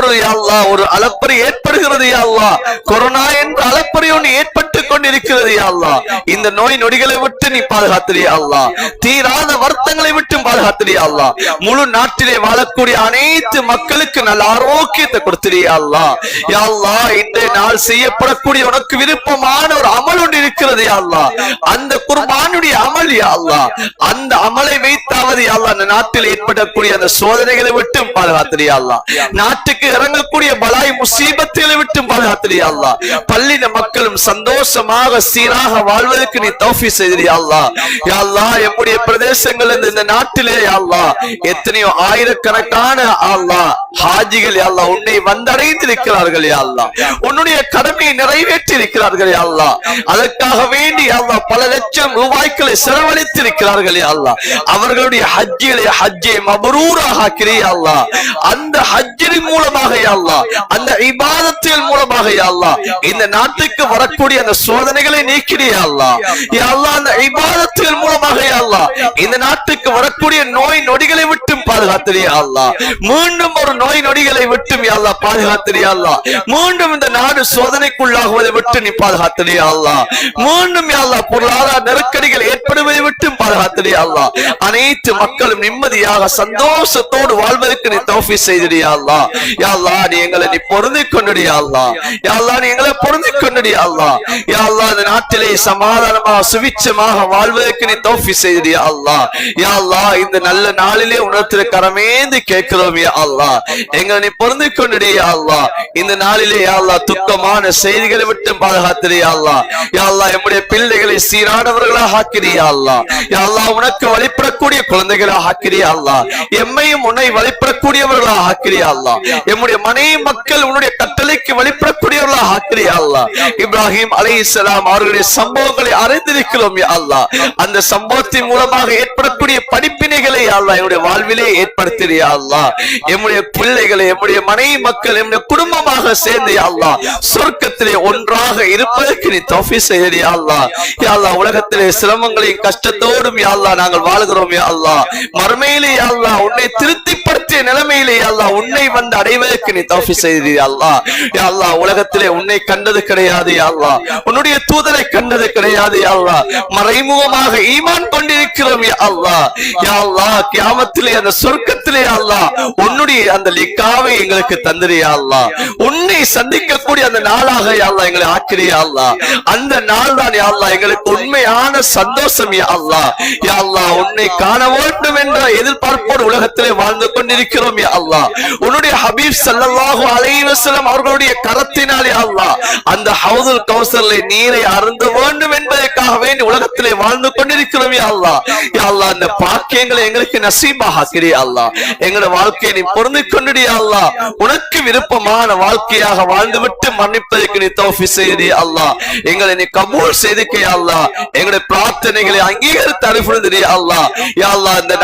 ஒரு அலப்பறை ஏற்படுகிறது யா அல்லாஹ். கொரோனா என்ற அலப்பறை ஒன்று ஏற்பட்டு கொண்டிருக்கிறது யா அல்லாஹ். இந்த நோய் நொடிகளை விட்டு நீ பாதுகாத்திடு யா அல்லாஹ். தீராத வருத்தங்களை விட்டு பாதுகாத்திடு யா அல்லாஹ். முழு நாட்டிலே வாழக்கூடிய அனைத்து மக்களுக்கு நல்ல ஆரோக்கியத்தை கொடுத்திடு யா அல்லாஹ். யா அல்லாஹ் இன்றைய நாள் செய்யப்படக்கூடிய உனக்கு விருப்பமான ஒரு அமல் ஒன்று இருக்கிறது யா அல்லாஹ். அந்த குர்பானுடைய அமல் யா அல்லாஹ். அந்த அமலை வைத்தாவது யா அல்லாஹ் அந்த நாட்டில் ஏற்படக்கூடிய அந்த சோதனைகளை விட்டு பாதுகாத்திடு யா அல்லாஹ். நாட்டுக்கு இறங்கக்கூடிய பலாய் முசீபத்துகளை விட்டு பாதுகாத்திடு யா அல்லாஹ். பள்ளின மக்களும் சந்தோஷமாக சீராக வாழ்வதற்கு நீ தௌஃபீக் செய்திடு யா அல்லாஹ். யா அல்லாஹ் நம்முடைய பிரதேசங்கள் இந்த நாட்டிலே யா அல்லாஹ் எத்தனையோ ஆயிரக்கணக்கான அல்லாஹ் ஹாஜிகள் யா அல்லாஹ் உன்னை வந்தடைந்திருக்கிறார்கள் யா அல்லாஹ். உன்னுடைய கடமையை நிறைவேற்றி இருக்கிறார்கள் யா அல்லாஹ். அதற்காக வேண்டி யா அல்லாஹ் பல லட்சம் ரூபாய்களை செலவழித்திருக்கிறார்கள் யா அல்லாஹ். அவர்களுடைய ஹஜ்ஜை மப்ரூராக ஆக்கிறியா யா அல்லாஹ். அந்த ஹஜ்ஜின் மூலமாக யா அல்லாஹ், அந்த இபாதத்தின் மூலமாக யா அல்லாஹ் இந்த நாட்டுக்கு வரக்கூடிய அந்த சோதனைகளை நீக்கிறியா யா அல்லாஹ். யா அல்லாஹ் அந்த இபாதத்தின் மூலமாக யா அல்லாஹ் இந்த நாட்டுக்கு வரக்கூடிய நோய் நொடிகளை விட்டும் பாதுகாத்திரியா அல்லாஹ். மீண்டும் ஒரு நோய் நொடிகளை விட்டும் யா அல்லாஹ் பாதுகாத்திரியா அல்லாஹ். மீண்டும் இந்த நாடு சோதனைக்குள்ளாகுவதை விட்டு நீ பாதுகாத்திரியா அல்லாஹ். மீண்டும் யா அல்லாஹ் பொருளாதார நெருக்கடிகள் ஏற்படுவதை விட்டும் பாதுகாத்திரியா அல்லாஹ். அனைத்து மக்களும் நிம்மதியாக சந்தோஷத்தோடு வாழ்வதற்கு நீ தௌஃபீக் செய்திரியா அல்லாஹ். யா அல்லாஹ் நீ எங்களை நீ பொருந்திக் கொண்டியா அல்லாஹ். யா அல்லாஹ் நீ எங்களை பொருந்திக் கொண்டியா அல்லாஹ். யா அல்லாஹ் இந்த நாட்டிலே சமாதானமாக சுவிச்சமாக வாழ்வதற்கு நீ தௌஃபீக் செய்திரியா அல்லாஹ். யா அல்லாஹ் இந்த நல்ல நாளிலே உணர்த்திற கரமேந்து கேட்கிறோம் யா அல்லாஹ். எங்களை நீ பொருந்திக் கொண்டியா அல்லாஹ். இந்த நாளிலே யா அல்லாஹ் துக்கமான செய்திகளை விட்டு பாதுகாத்திரியா அல்லாஹ். யா அல்லாஹ் நம்முடைய பிள்ளைகளை சீரானவர்களாக ஆக்கிறியா அல்லாஹ். யா அல்லாஹ் உனக்கு வழிபடக்கூடிய குழந்தைகளாக ஆக்கிறியா அல்லாஹ். எம்மையும் உன்னை வழிபடக்கூடியவர்களாக ஆக்கிறியா அல்லாஹ். எம்முடைய மனைவி மக்கள் உன்னுடைய கட்டளைக்கு வழிபடக்கூடியவர்களாக ஆக்கிறியா அல்லாஹ். இப்ராஹிம் அலைஹிஸ்ஸலாம் அவர்களுடைய சம்பவங்களை அறிந்திருக்கிறோம் யா அல்லாஹ். அந்த சம்பவத்தின் மூலமாக ஏற்படக்கூடிய படிப்பினைகளை யா அல்லாஹ் என்னுடைய வாழ்விலே ஏற்படுத்தியா அல்லாஹ். எம்முடைய பிள்ளைகளை எம்முடைய மனைவி மக்கள் எம்முடைய குடும்பமாக சேர்ந்து யா அல்லாஹ் சொர்க்கத்திலே ஒன்றாக இருப்பதற்கு நீ தௌஃபீக் செய்திடு யா அல்லாஹ். யா அல்லாஹ் உலகத்திலே சிரமங்களையும் கஷ்டத்தோடும் யா அல்லாஹ் நாங்கள் வாழுகிறோம் யா அல்லாஹ். மறுமையிலே யா அல்லாஹ் உன்னை திருப்திப்படுத்திய நிலைமையிலே யா அல்லாஹ் உன்னை வந்து அடைவதற்கு நீ தௌஃபீக் செய்திடு யா அல்லாஹ். யா அல்லாஹ் உலகத்திலே உன்னை கண்டது கிடையாது யா அல்லாஹ். உன்னுடைய தூதரை கண்டது கிடையாது யா அல்லாஹ். மறைமுகமாக ஈமான் கொண்டிருக்கிறோம் யா அல்லாஹ். யா அல்லாஹ் கியாமத்திலே அந்த சொர்க்கத்திலே யா அல்லாஹ் உன்னுடைய அந்த லிக்காவை எங்களுக்கு தந்திரு யா அல்லாஹ். உன்னை சந்திக்கக்கூடிய அந்த நாளாக யா அல்லாஹ் எங்களை ஆக்கிறியா யா அல்லாஹ். அந்த நாள் தான் யா அல்லாஹ் எங்களுக்கு உண்மையான சந்தோஷம் யா அல்லாஹ். யா அல்லாஹ் உன்னை காண வேண்டும் என்ற எதிர்பார்ப்போடு உலகத்திலே வாழ்ந்து கொண்டிருக்கிறோம் யா அல்லாஹ். உன்னுடைய ஹபீப் ஸல்லல்லாஹு அலைஹி வஸல்லம் அவர்களுடைய கரத்தினால் யா அல்லாஹ் அந்த ஹவுதுல் கௌசரிலே நீரை அருந்த வேண்டும் என்பதற்காக வேண்டி உலகத்திலே வாழ்ந்து கொண்டிருக்கிறோம் யா அல்லாஹ். யா அல்லாஹ் அந்த பாக்கியங்களை எங்களுக்கு நசீபாக ஆக்கிறியா அல்லாஹ். எங்களுடைய வாழ்க்கையை நீ பொருந்திக் கொண்டியா அல்லாஹ். உனக்கு விருப்பமான வாழ்க்கையாக வாழ்ந்துவிட்டு மன்னிப்பதற்கு நீ தௌஃபீக் செய்தியா அல்லாஹ். எங்களை நீ கபூல் செய்துக்க யா அல்லாஹ். எங்களுடைய பிரார்த்தனைகளை அங்கீகரித்து அனுப்புதியா அல்லாஹ். யா அல்லாஹ் இந்த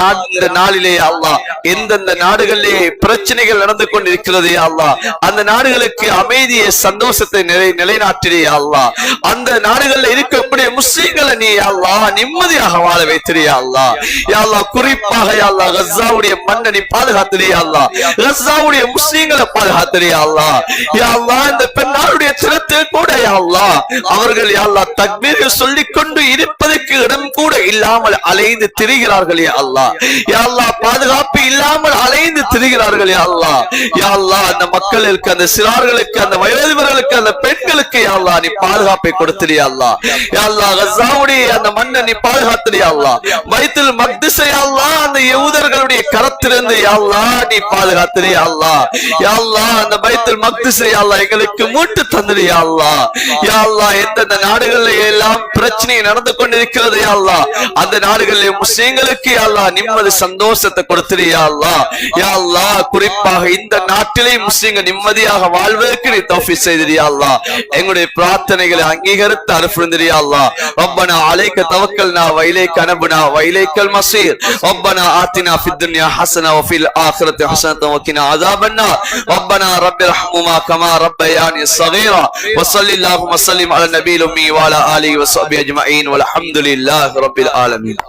நாளிலே யா அல்லாஹ் எந்தெந்த நாடுகளிலே பிரச்சனைகள் நடந்து கொண்டிருக்கிறது யா அல்லாஹ் அந்த நாடுகளுக்கு அமைதியை சந்தோஷத்தை நிலைநாட்டியா அல்லாஹ். அந்த நாடுகளில் இருக்கக்கூடிய முஸ்லிம்களை நீ யா அல்லாஹ் நிம்மதியாக வாழ வைத்திரியா அல்லாஹ். யா அல்லாஹ் குறிப்பாக யா அல்லாஹ் கஸாவுடைய மண்ணை நீ பாதுகாத்திரியா அல்லாஹ். கஸாவுடைய முஸ்லிம்களை பாதுகாத்திரியா அல்லாஹ். யா அல்லாஹ் இந்த பெண்ணாருடைய தினத்தில் கூட யா அல்லாஹ் அவர்கள் யா அல்லாஹ் தக்பீர்கள் சொல்லிக் கொண்டு இருப்பதற்கு இடம் கூட இல்லாமல் அலைந்து திரிகிறார்கள் யா அல்லாஹ். யா அல்லாஹ் பாதுகாப்பு இல்லாமல் அலைந்து திரிகிறார்கள் யா அல்லாஹ். யா அல்லாஹ் அந்த மக்களுக்கு அந்த சிறார்களுக்கு அந்த வயோதிபர்களுக்கு அந்த பெண்களுக்கு யா அல்லாஹ் நீ பாதுகாப்பை கொடுத்திரியா அல்லாஹ். யா அல்லாஹ் கஸாவுடைய அந்த மண்ணை நீ பாதுகாத்திரியா அல்லாஹ். பைத்துல் மக்திஸை யா அல்லாஹ் அந்த யூதர்களுடைய கரத்திலிருந்து யா அல்லாஹ் நீ பாதுகாத்திரியா தந்துரு யா அல்லாஹ். யா அல்லாஹ் அந்த பைத்துல் மக்திஸை யா அல்லாஹ் எங்களுக்கு மீட்டு தந்துரு யா அல்லாஹ். யா அல்லாஹ் எந்தெந்த நாடுகளில் எல்லாம் பிரச்சனை நடந்து கொண்டிருக்கிறது யா அல்லாஹ், அந்த நாடுகளில் முஸ்லிம்களுக்கு யா அல்லாஹ் நிம்மதி சந்தோஷத்தை கொடுத்துரு யா அல்லாஹ். யா அல்லாஹ் குறிப்பாக இந்த நாட்டிலே முஸ்லிம்கள் நிம்மதியாக வாழ்வதற்கு நீ தௌஃபீக் செய்திரு யா அல்லாஹ். எங்களுடைய பிரார்த்தனைகளை அங்கீகரித்து அனுப்புந்திரு யா அல்லாஹ். ரப்பனா அலைக தவக்கல்னா வ இலைக அனபுனா வ இலைக்கல் மஸீர். ரப்பனா ஆத்தினா ஃபித் துன்யா ஹஸனா வ ஃபில் ஆখিরাতি ஹஸனத்தன் வ கினா அஸாபன்னார். ரப்பனா ரப்பிர்ஹம்ஹுமா கமா ரப்பயானி ஸகீரா. வ ஸல்லல்லாஹு வ ஸல்லிம் அலா நபியில் உம்மி வ அலா ஆலிஹி வ ஸஹ்பிஹி அஜ்மஈன் வல்ஹம்துலில்லாஹி ரப்பில் ஆலமீன்.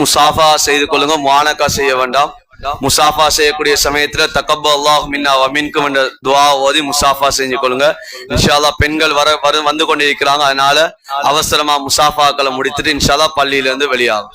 முசாஃபா செய்து கொள்ளுங்க, முஆனகா செய்ய வேண்டாம். முசாஃபா செய்யக்கூடிய சமயத்துல தக்கப்பல்லாஹு மின்னா வ மின்கும் என்ற துஆ ஓதி முசாஃபா செஞ்சு கொள்ளுங்க. இன்ஷா அல்லாஹ் பெண்கள் வந்து கொண்டிருக்கிறாங்க, அதனால அவசரமா முசாஃபாக்களை முடித்துட்டு இன்ஷா அல்லாஹ் பள்ளியில இருந்து வெளியாகும்.